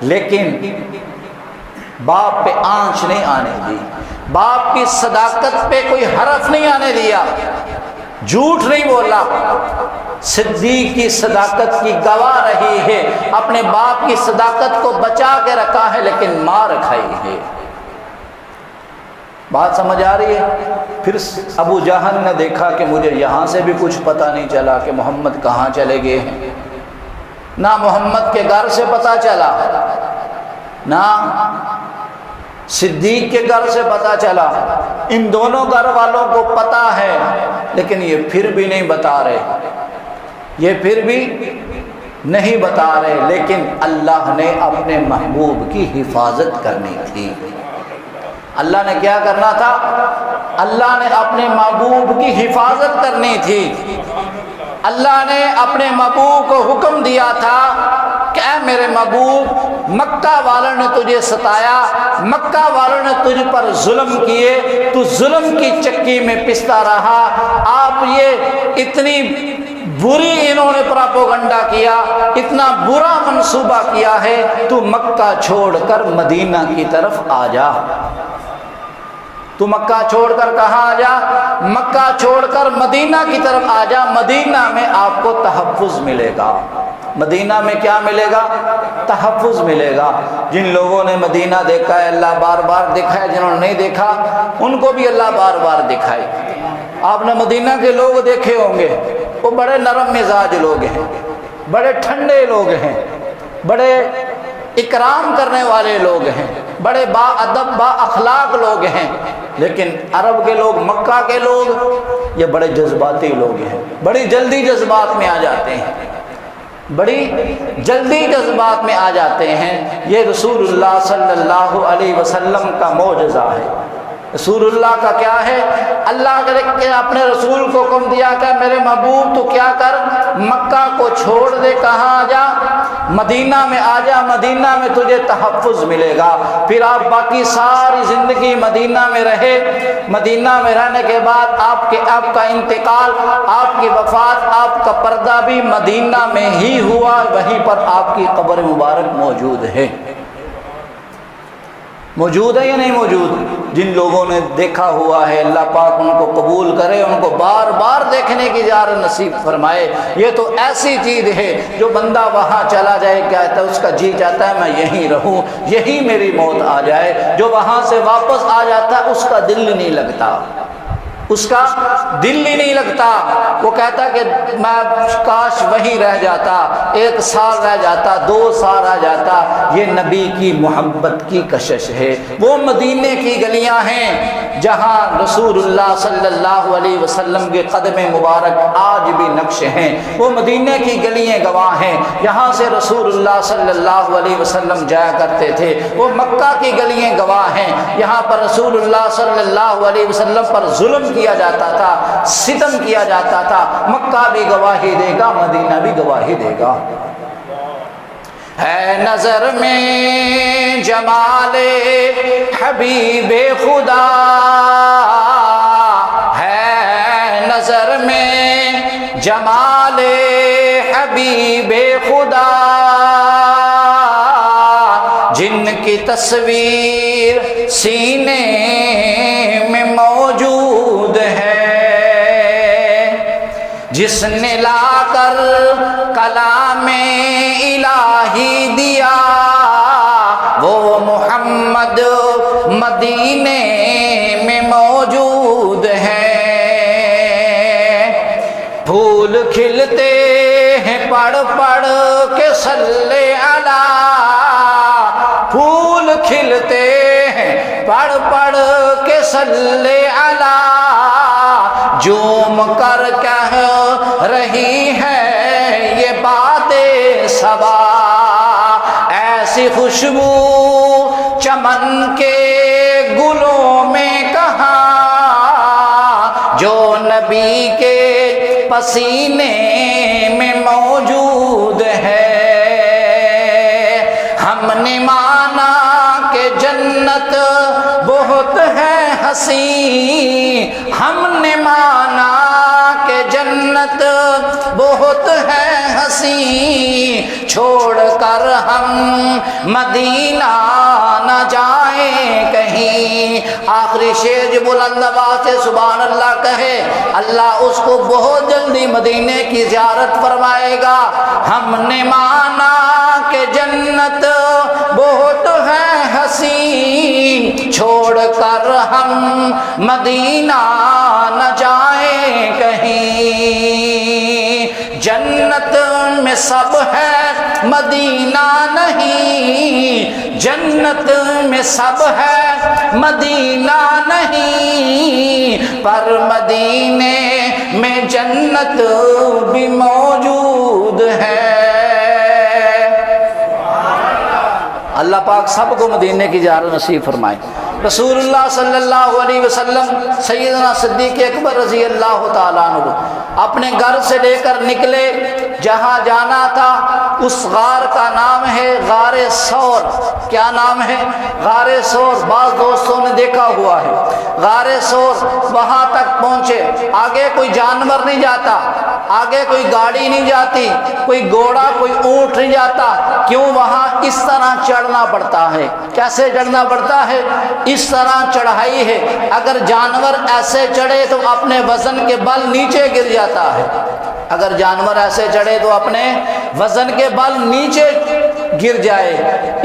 لیکن باپ پہ آنچ نہیں آنے دی، باپ کی صداقت پہ کوئی حرف نہیں آنے دیا، جھوٹ نہیں بولا، صدیق کی صداقت کی گواہ رہی ہے، اپنے باپ کی صداقت کو بچا کے رکھا ہے لیکن مار کھائی ہے۔ بات سمجھ آ رہی ہے؟ پھر ابو جہل نے دیکھا کہ مجھے یہاں سے بھی کچھ پتہ نہیں چلا کہ محمد کہاں چلے گئے ہیں، نہ محمد کے گھر سے پتہ چلا، نہ صدیق کے گھر سے پتہ چلا۔ ان دونوں گھر والوں کو پتہ ہے لیکن یہ پھر بھی نہیں بتا رہے، یہ پھر بھی نہیں بتا رہے، لیکن اللہ نے اپنے محبوب کی حفاظت کرنی تھی۔ اللہ نے کیا کرنا تھا؟ اللہ نے اپنے محبوب کی حفاظت کرنی تھی۔ اللہ نے اپنے محبوب کو حکم دیا تھا کہ اے میرے محبوب، مکہ والوں نے تجھے ستایا، مکہ والوں نے تجھ پر ظلم کیے، تو ظلم کی چکی میں پستا رہا، آپ یہ اتنی بری انہوں نے پراپوگنڈا کیا، اتنا برا منصوبہ کیا ہے، تو مکہ چھوڑ کر مدینہ کی طرف آ جا۔ تو مکہ چھوڑ کر کہاں آ جا؟ مکہ چھوڑ کر مدینہ کی طرف آ جا، مدینہ میں آپ کو تحفظ ملے گا۔ مدینہ میں کیا ملے گا؟ تحفظ ملے گا۔ جن لوگوں نے مدینہ دیکھا ہے اللہ بار بار دکھائے، جنہوں نے نہیں دیکھا ان کو بھی اللہ بار بار دکھائے۔ آپ نے مدینہ کے لوگ دیکھے ہوں گے، وہ بڑے نرم مزاج لوگ ہیں، بڑے ٹھنڈے لوگ ہیں، بڑے اکرام کرنے والے لوگ ہیں، بڑے با ادب با اخلاق لوگ ہیں، لیکن عرب کے لوگ، مکہ کے لوگ یہ بڑے جذباتی لوگ ہیں، بڑی جلدی جذبات میں آ جاتے ہیں، بڑی جلدی جذبات میں آ جاتے ہیں۔ یہ رسول اللہ صلی اللہ علیہ وسلم کا معجزہ ہے۔ رسول اللہ کا کیا ہے؟ اللہ نے اپنے رسول کو حکم دیا کہ میرے محبوب تو کیا کر، مکہ کو چھوڑ دے، کہاں آ جا؟ مدینہ میں آ جا، مدینہ میں تجھے تحفظ ملے گا۔ پھر آپ باقی ساری زندگی مدینہ میں رہے۔ مدینہ میں رہنے کے بعد آپ کا انتقال، آپ کی وفات، آپ کا پردہ بھی مدینہ میں ہی ہوا، وہیں پر آپ کی قبر مبارک موجود ہے۔ موجود ہے یا نہیں موجود؟ جن لوگوں نے دیکھا ہوا ہے اللہ پاک ان کو قبول کرے، ان کو بار بار دیکھنے کی اجازت نصیب فرمائے۔ یہ تو ایسی چیز ہے جو بندہ وہاں چلا جائے کہتا ہے اس کا جی چاہتا ہے میں یہیں رہوں، یہی میری موت آ جائے۔ جو وہاں سے واپس آ جاتا ہے اس کا دل نہیں لگتا، اس کا دل ہی نہیں لگتا۔ وہ کہتا کہ میں کاش وہیں رہ جاتا، 1 سال رہ جاتا، 2 سال رہ جاتا۔ یہ نبی کی محبت کی کشش ہے۔ وہ مدینے کی گلیاں ہیں جہاں رسول اللہ صلی اللہ علیہ وسلم کے قدم مبارک آج بھی نقش ہیں۔ وہ مدینے کی گلیاں گواہ ہیں، یہاں سے رسول اللہ صلی اللہ علیہ وسلم جایا کرتے تھے۔ وہ مکہ کی گلیاں گواہ ہیں، یہاں پر رسول اللہ صلی اللہ علیہ وسلم پر ظلم کیا جاتا تھا، ستم کیا جاتا تھا۔ مکہ بھی گواہی دے گا، مدینہ بھی گواہی دے گا۔ ہے نظر میں جمال حبیب خدا، ہے نظر میں جمال حبیب خدا، جن کی تصویر سینے میں موجود ہے، جس نے لا کر کلام الہی دیا، وہ محمد مدینے میں موجود ہے۔ پھول کھلتے ہیں پڑھ پڑھ کے صلی علی، پھول کھلتے ہیں پڑھ پڑھ کے صلی علی، جوم کر کہہ رہی ہے یہ باتیں صبا، ایسی خوشبو چمن کے گلوں میں کہاں، جو نبی کے پسینے میں موجود ہے۔ ہم نے مانا کہ جنت بہت ہے حسین، ہم نے مانا کہ جنت بہت ہے حسین، چھوڑ کر ہم مدینہ نہ جائیں کہیں۔ آخری شعر جو بلند آواز سے سبحان اللہ کہے، اللہ اس کو بہت جلدی مدینے کی زیارت فرمائے گا۔ ہم نے مانا کہ جنت بہت ہے حسین، چھوڑ کر ہم مدینہ نہ جائیں کہیں، جنت میں سب ہے مدینہ نہیں، جنت میں سب ہے مدینہ نہیں، پر مدینے میں جنت بھی موجود ہے۔ اللہ پاک سب کو مدینے کی زیارت نصیب فرمائے۔ رسول اللہ صلی اللہ علیہ وسلم سیدنا صدیق اکبر رضی اللہ تعالیٰ عنہ اپنے گھر سے لے کر نکلے، جہاں جانا تھا اس غار کا نام ہے غار ثور۔ کیا نام ہے؟ غار ثور۔ بعض دوستوں نے دیکھا ہوا ہے غار ثور۔ وہاں تک پہنچے، آگے کوئی جانور نہیں جاتا، آگے کوئی گاڑی نہیں جاتی، کوئی گھوڑا کوئی اونٹ نہیں جاتا۔ کیوں؟ وہاں اس طرح چڑھنا پڑتا ہے۔ کیسے چڑھنا پڑتا ہے؟ اس طرح چڑھائی ہے، اگر جانور ایسے چڑھے تو اپنے وزن کے بل نیچے گر جاتا ہے، اگر جانور ایسے چڑھے تو اپنے وزن کے بل نیچے گر جائے۔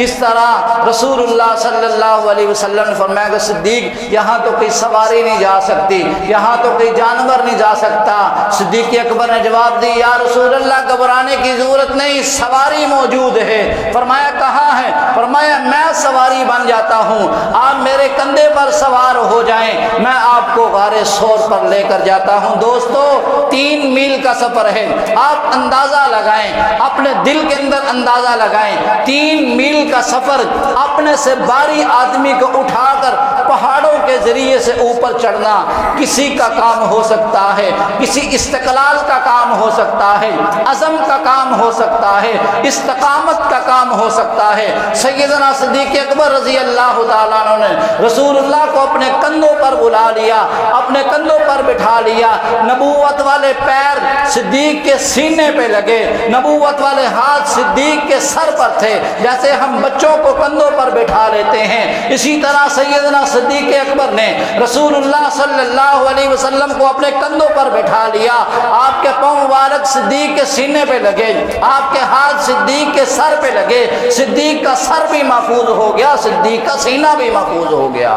اس طرح رسول اللہ صلی اللہ علیہ وسلم نے فرمایا کہ صدیق یہاں تو کوئی سواری نہیں جا سکتی، یہاں تو کوئی جانور نہیں جا سکتا۔ صدیق اکبر نے جواب دی یا رسول اللہ گھبرانے کی ضرورت نہیں، سواری موجود ہے۔ فرمایا کہاں ہے؟ فرمایا میں سواری بن جاتا ہوں، آپ میرے کندھے پر سوار ہو جائیں، میں آپ کو غار ثور پر لے کر جاتا ہوں۔ دوستو 3 میل کا سفر ہے، آپ اندازہ لگائیں، اپنے دل کے اندر اندازہ لگائیں، 3 میل کا سفر اپنے سے باری آدمی کو اٹھا کر پہاڑوں کے ذریعے سے اوپر چڑھنا کسی کا کام ہو سکتا ہے، کسی استقلال کا کام ہو سکتا ہے، عزم کا کام ہو سکتا ہے، استقامت کا کام ہو سکتا ہے۔ سیدنا صدیق اکبر رضی اللہ تعالیٰ عنہ نے رسول اللہ کو اپنے کندھوں پر بلا لیا، اپنے کندھوں پر بٹھا لیا، نبوت والے پیر صدیق کے سینے پہ لگے، نبوت والے ہاتھ صدیق کے سر پر تھے، جیسے ہم بچوں کو کندھوں پر بٹھا لیتے ہیں، اسی طرح سیدنا صدیق اکبر نے رسول اللہ صلی اللہ علیہ وسلم کو اپنے کندھوں پر بٹھا لیا۔ آپ کے پاؤں مبارک صدیق کے سینے پہ لگے، آپ کے ہاتھ صدیق کے سر پہ لگے، صدیق کا سر بھی محفوظ ہو گیا، صدیق کا سینہ بھی محفوظ ہو گیا۔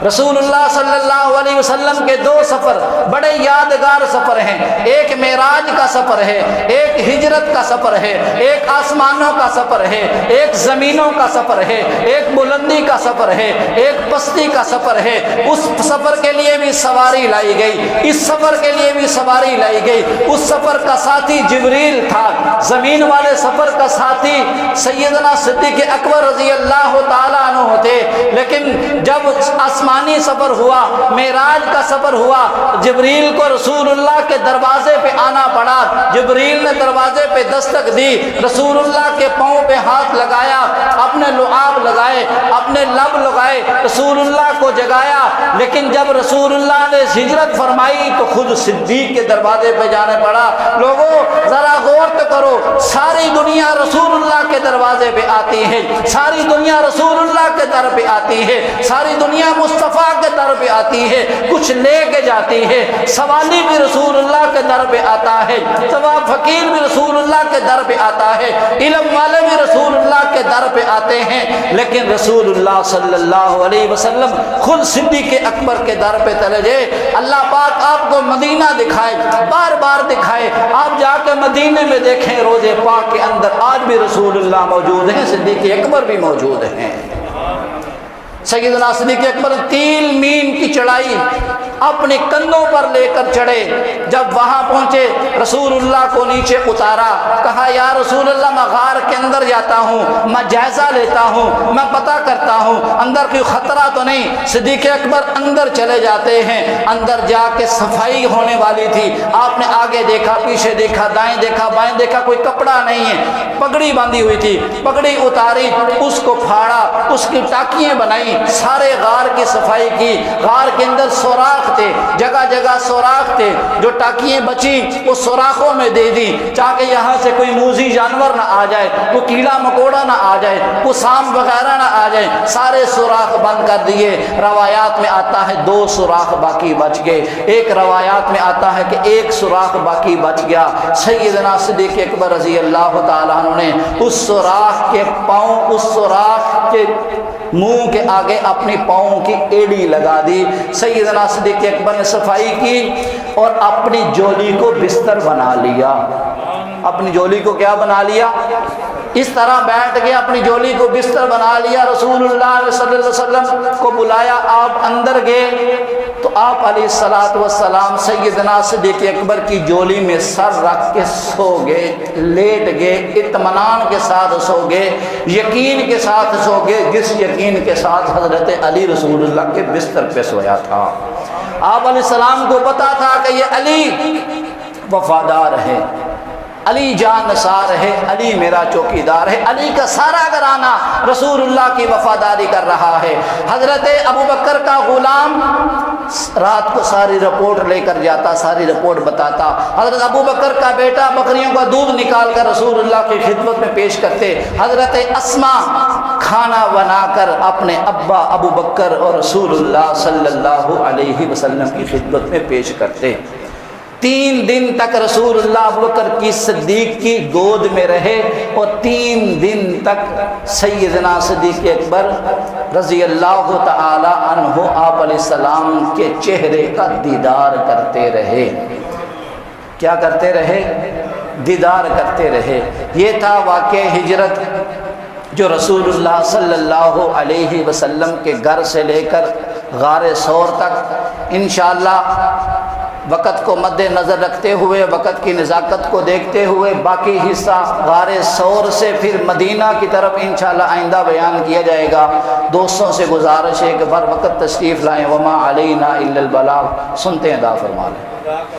رسول اللہ صلی اللہ علیہ وسلم کے دو سفر بڑے یادگار سفر ہیں، ایک معراج کا سفر ہے، ایک ہجرت کا سفر ہے، ایک آسمانوں کا سفر ہے، ایک زمینوں کا سفر ہے، ایک بلندی کا سفر ہے، ایک پستی کا سفر ہے۔ اس سفر کے لیے بھی سواری لائی گئی، اس سفر کے لیے بھی سواری لائی گئی۔ اس سفر کا ساتھی جبریل تھا، زمین والے سفر کا ساتھی سیدنا صدیق اکبر رضی اللہ تعالیٰ عنہ تھے، لیکن جب آسمانی سفر ہوا، معراج کا سفر ہوا، جبریل کو رسول اللہ کے دروازے پہ آنا پڑا۔ جبریل نے دروازے پہ دستک دی، رسول اللہ کے پاؤں پہ ہاتھ لگایا، اپنے لعاب لگائے، اپنے لب لگائے، رسول اللہ کو جگایا۔ لیکن جب رسول اللہ نے ہجرت فرمائی تو خود صدیق کے دروازے پہ جانے پڑا۔ لوگوں ذرا غور تو کرو، ساری دنیا رسول اللہ کے دروازے پہ آتی ہے، ساری دنیا رسول اللہ کے در پہ آتی ہے، ساری دنیا مصطفیٰ کے در پہ آتی ہے، کچھ لے کے جاتی ہے۔ سوالی بھی رسول اللہ کے در پہ آتا ہے، ثواب فقیر بھی رسول اللہ کے در پہ آتا ہے، علم والے بھی رسول اللہ کے در پہ آتے ہیں، لیکن رسول اللہ صلی اللہ علیہ وسلم خود صدیق اکبر کے در پہ چلے جائے۔ اللہ پاک آپ کو مدینہ دکھائے، بار بار دکھائے، آپ جا کے مدینے میں دیکھیں، روضے پاک کے اندر آج بھی رسول اللہ موجود ہیں، صدیق اکبر بھی موجود ہیں۔ سیدنا صدیق اکبر 3 مین کی چڑھائی اپنے کندھوں پر لے کر چڑھے۔ جب وہاں پہنچے رسول اللہ کو نیچے اتارا، کہا یا رسول اللہ میں غار کے اندر جاتا ہوں، میں جائزہ لیتا ہوں، میں پتہ کرتا ہوں اندر کوئی خطرہ تو نہیں۔ صدیق اکبر اندر چلے جاتے ہیں، اندر جا کے صفائی ہونے والی تھی۔ آپ نے آگے دیکھا، پیچھے دیکھا، دائیں دیکھا، بائیں دیکھا، کوئی کپڑا نہیں ہے، پگڑی باندھی ہوئی تھی، پگڑی اتاری، اس کو پھاڑا، اس کی ٹاکیاں بنائی، سارے غار کی صفائی کی۔ غار کے اندر سوراخ تھے، جگہ جگہ سوراخ تھے، جو ٹاکیاں بچی وہ سوراخوں میں دے دی تاکہ یہاں سے کوئی موذی جانور نہ آ جائے، کوئی کیڑا مکوڑا نہ آ جائے، کوئی سانپ وغیرہ نہ آ جائے، سارے سوراخ بند کر دیے۔ روایات میں آتا ہے 2 سوراخ باقی بچ گئے، ایک روایات میں آتا ہے کہ 1 سوراخ باقی بچ گیا۔ سیدنا صدیق اکبر رضی اللہ تعالیٰ عنہ نے اس سوراخ کے پاؤں، اس سوراخ کے منہ کے آگے اپنی پاؤں کی ایڑی لگا دی۔ سیدنا صدیق اکبر نے صفائی کی اور اپنی جولی کو بستر بنا لیا۔ اپنی جولی کو کیا بنا لیا؟ اس طرح بیٹھ کے اپنی جولی کو بستر بنا لیا۔ رسول اللہ صلی اللہ علیہ وسلم کو بلایا، آپ اندر گئے تو آپ علیہ الصلوۃ والسلام سیدنا صدیق اکبر کی جولی میں سر رکھ کے سو گئے، لیٹ گئے، اطمینان کے ساتھ سو گئے، یقین کے ساتھ سو گئے، جس یقین کے ساتھ حضرت علی رسول اللہ کے بستر پہ سویا تھا۔ آپ علیہ السلام کو پتا تھا کہ یہ علی وفادار ہے، علی جان نثار ہے، علی میرا چوکیدار ہے، علی کا سارا گھرانہ رسول اللہ کی وفاداری کر رہا ہے۔ حضرت ابوبکر کا غلام رات کو ساری رپورٹ لے کر جاتا، ساری رپورٹ بتاتا۔ حضرت ابوبکر کا بیٹا بکریوں کا دودھ نکال کر رسول اللہ کی خدمت میں پیش کرتے۔ حضرت اسماء کھانا بنا کر اپنے ابا ابوبکر اور رسول اللہ صلی اللہ علیہ وسلم کی خدمت میں پیش کرتے۔ 3 دن تک رسول اللہ ابوبکر کی صدیق کی گود میں رہے اور 3 دن تک سیدنا صدیق اکبر رضی اللہ تعالی عنہ آپ علیہ السلام کے چہرے کا دیدار کرتے رہے۔ کیا کرتے رہے؟ دیدار کرتے رہے۔ یہ تھا واقعہ ہجرت جو رسول اللہ صلی اللہ علیہ وسلم کے گھر سے لے کر غار ثور تک۔ انشاءاللہ وقت کو مد نظر رکھتے ہوئے، وقت کی نزاکت کو دیکھتے ہوئے باقی حصہ غار ثور سے پھر مدینہ کی طرف انشاءاللہ آئندہ بیان کیا جائے گا۔ دوستوں سے گزارش ہے کہ بر وقت تشریف لائیں۔ وما علینا الا البلاغ، سنتے ہیں، دا فرما لیں۔